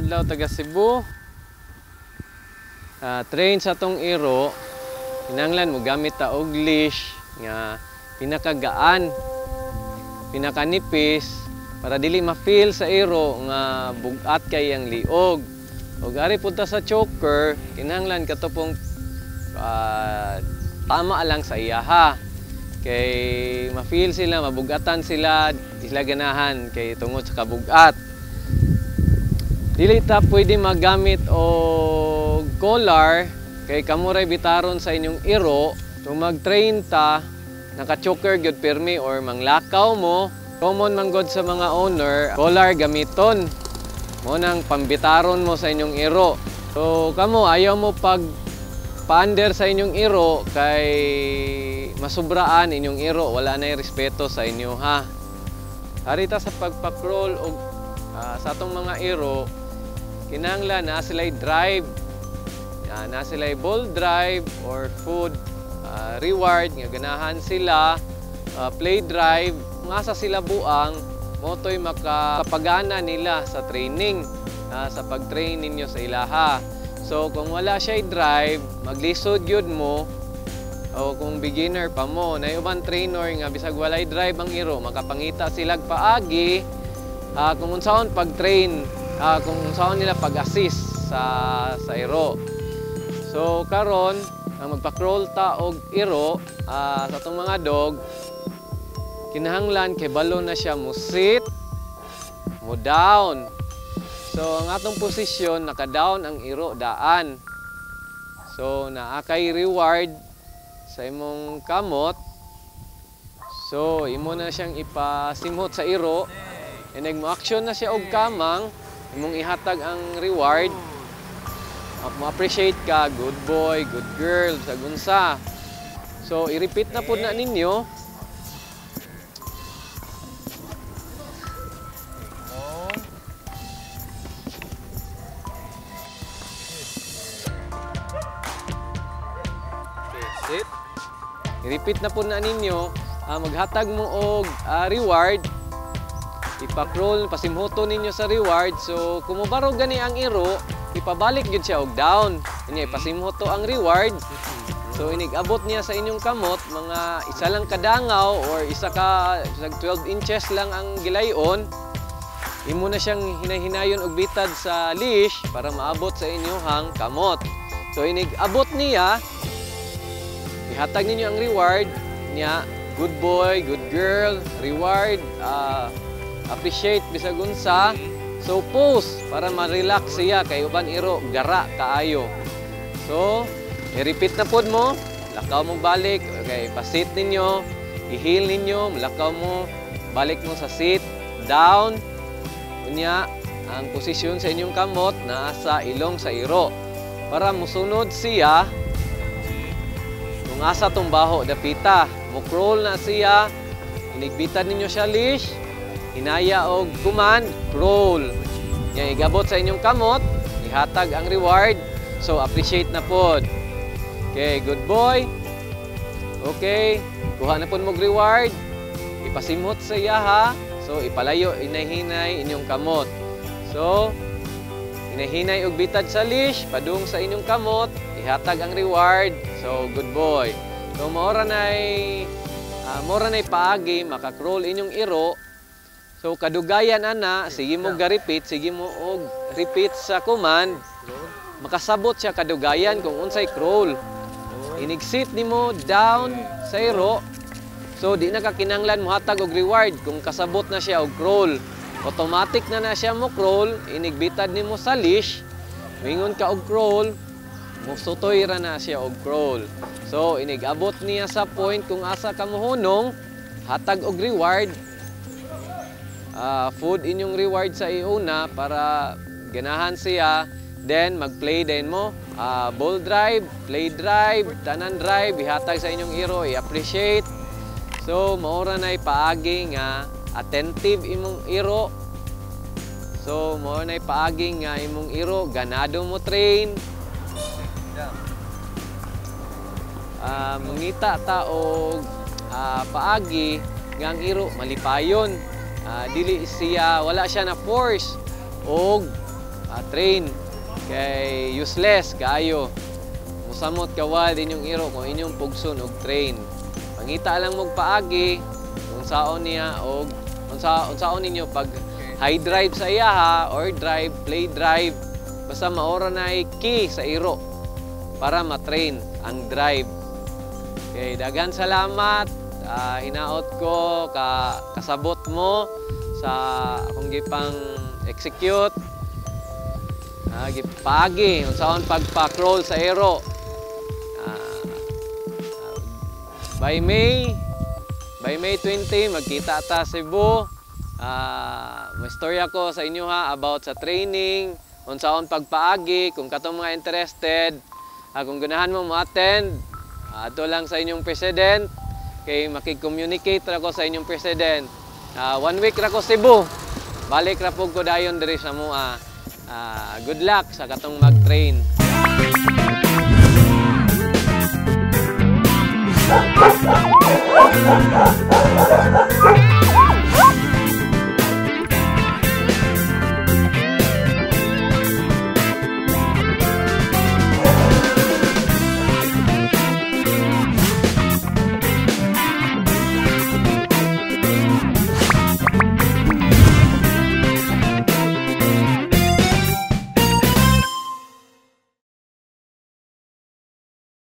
adlaw taga Cebu. Train sa tong iro, kinahanglan mo gamit ta og leash nga pinakagaan, pinakanipis para dili ma-feel sa iro nga bugat kay ang liog. Ug ari punta sa choker, kinahanglan katupong tama lang sa iyaha. Kay ma-feel sila, mabugatan sila, di sila ganahan kay tungod sa kabugat. Dili ta pwede magamit og collar kay kamuray bitaron sa inyong iro. Kung mag-train ta, naka-choker gyud pirmi or manglakaw mo. Common man gud sa mga owner, collar gamiton. Mo nang pambitaron mo sa inyong iro. So kamo ayaw mo pag pander sa inyong iro kay masubraan inyong iro, wala na respeto sa inyo ha. Harita sa pagpa-crawl og sa atong mga iro, kinahanglan na sila'y drive, na sila'y ball drive or food reward, nga ganahan sila, play drive, ngasa sila buang, motoy makapagana nila sa training, sa pag-train ninyo sa ilaha. So kung wala siya drive, maglisod yun mo, o kung beginner pa mo, na uban trainer nga bisag walay drive ang iro, makapangita silag paagi, kung unsaon pag-train, kung unsaon nila pag-assist sa iro. So karon ang magpa-crawl ta og iro sa atong mga dog, kinahanglan kay balo na siya mo sit, mo down. So ang atong posisyon naka-down ang iro daan. So naa kay reward sa imong kamot. So imo na siyang ipasimhot sa iro. And nag-mo-action na siya og kamang, imong ihatag ang reward. Ma-appreciate ka, good boy, good girl, sa gunsa. So i-repeat na po na ninyo. Okay, sit. I-repeat na po na ninyo. Maghatag mo og reward. Ipa-crawl, pasimhoto ninyo sa reward. So, kung mabaro gani ang iro, ipabalik yun siya og down. Kanya, ipasimhoto ang reward. So, inig-abot niya sa inyong kamot, mga isa lang kadangaw or isa ka 12 inches lang ang gilayon. Imo na siyang hinahinayon og bitad sa leash para maabot sa inyong kamot. So, inig-abot niya, ihatag ninyo ang reward niya. Good boy, good girl, reward, appreciate bisag unsa. So pause para ma-relax siya kay uban iro gara kaayo. So i-repeat na pod mo, lakaw mo balik, okay, pa-sit ninyo, i-heel ninyo, lakaw mo, balik mo sa sit, down. Unya ang posisyon sa inyong kamot naa sa ilong sa iro para musunod siya kung asa tong baho dapita. Mo crawl na siya, inigbitad ninyo siya leash, hinaya og command, crawl. Yang igabot sa inyong kamot, ihatag ang reward. So appreciate na pod. Okay, good boy. Okay, kuha na pod mo reward. Ipasimhot sa iya ha. So ipalayo, inahinay inyong kamot. So inahinay og bitad sa leash, padung sa inyong kamot, ihatag ang reward. So good boy. So mora nay paagi maka-crawl inyong iro. So kadugayan ana, sige mo ga-repeat, sige mo og repeat sa command. Makasabot siya kadugayan kung unsay crawl. Inig-sit nimo down sa iro. So di na ka kinahanglan mo hatag og reward kung kasabot na siya og crawl. Automatic na siya mo crawl, inigbitad nimo sa leash. Mingon ka og crawl, musutoy ra na siya og crawl. So inig-abot niya sa point kung asa ka mohunong, hatag og reward. Food inyong reward sa iuna para ganahan siya. Then mag-play din mo. Ball drive, play drive, tanan drive, ihatag sa inyong iro, i-appreciate. So maura na paagi nga attentive imong iro. So maura na paagi nga imong iro, ganado mo train. Mangita ta og paagi nga ang iro malipayon. Dili siya, wala siya na force og train kay useless kaayo. Musamot kawal inyong iro kung inyong pugson og train. Mangita lang mog paagi kung saon niya og unsaon ninyo pag high drive sa iya ha, or drive, play drive. Basta maora na key sa iro para matrain ang drive. Okay, dagan salamat. Hinaot ko kasabot mo sa akong gipang execute. Gipagi unsaon pagpa-crawl sa iro. By May 20 magkita ta Cebu. May storya ko sa inyo ha about sa training, unsaon pagpaagi kung katong mga interested. Kung ganahan mo mo-attend, ato lang sa inyong president kay makig-communicate ra ko sa inyong president. 1 week ra ko Cebu. Balik ra pug ko dayon diri sa mua. Good luck sa katong mag-train.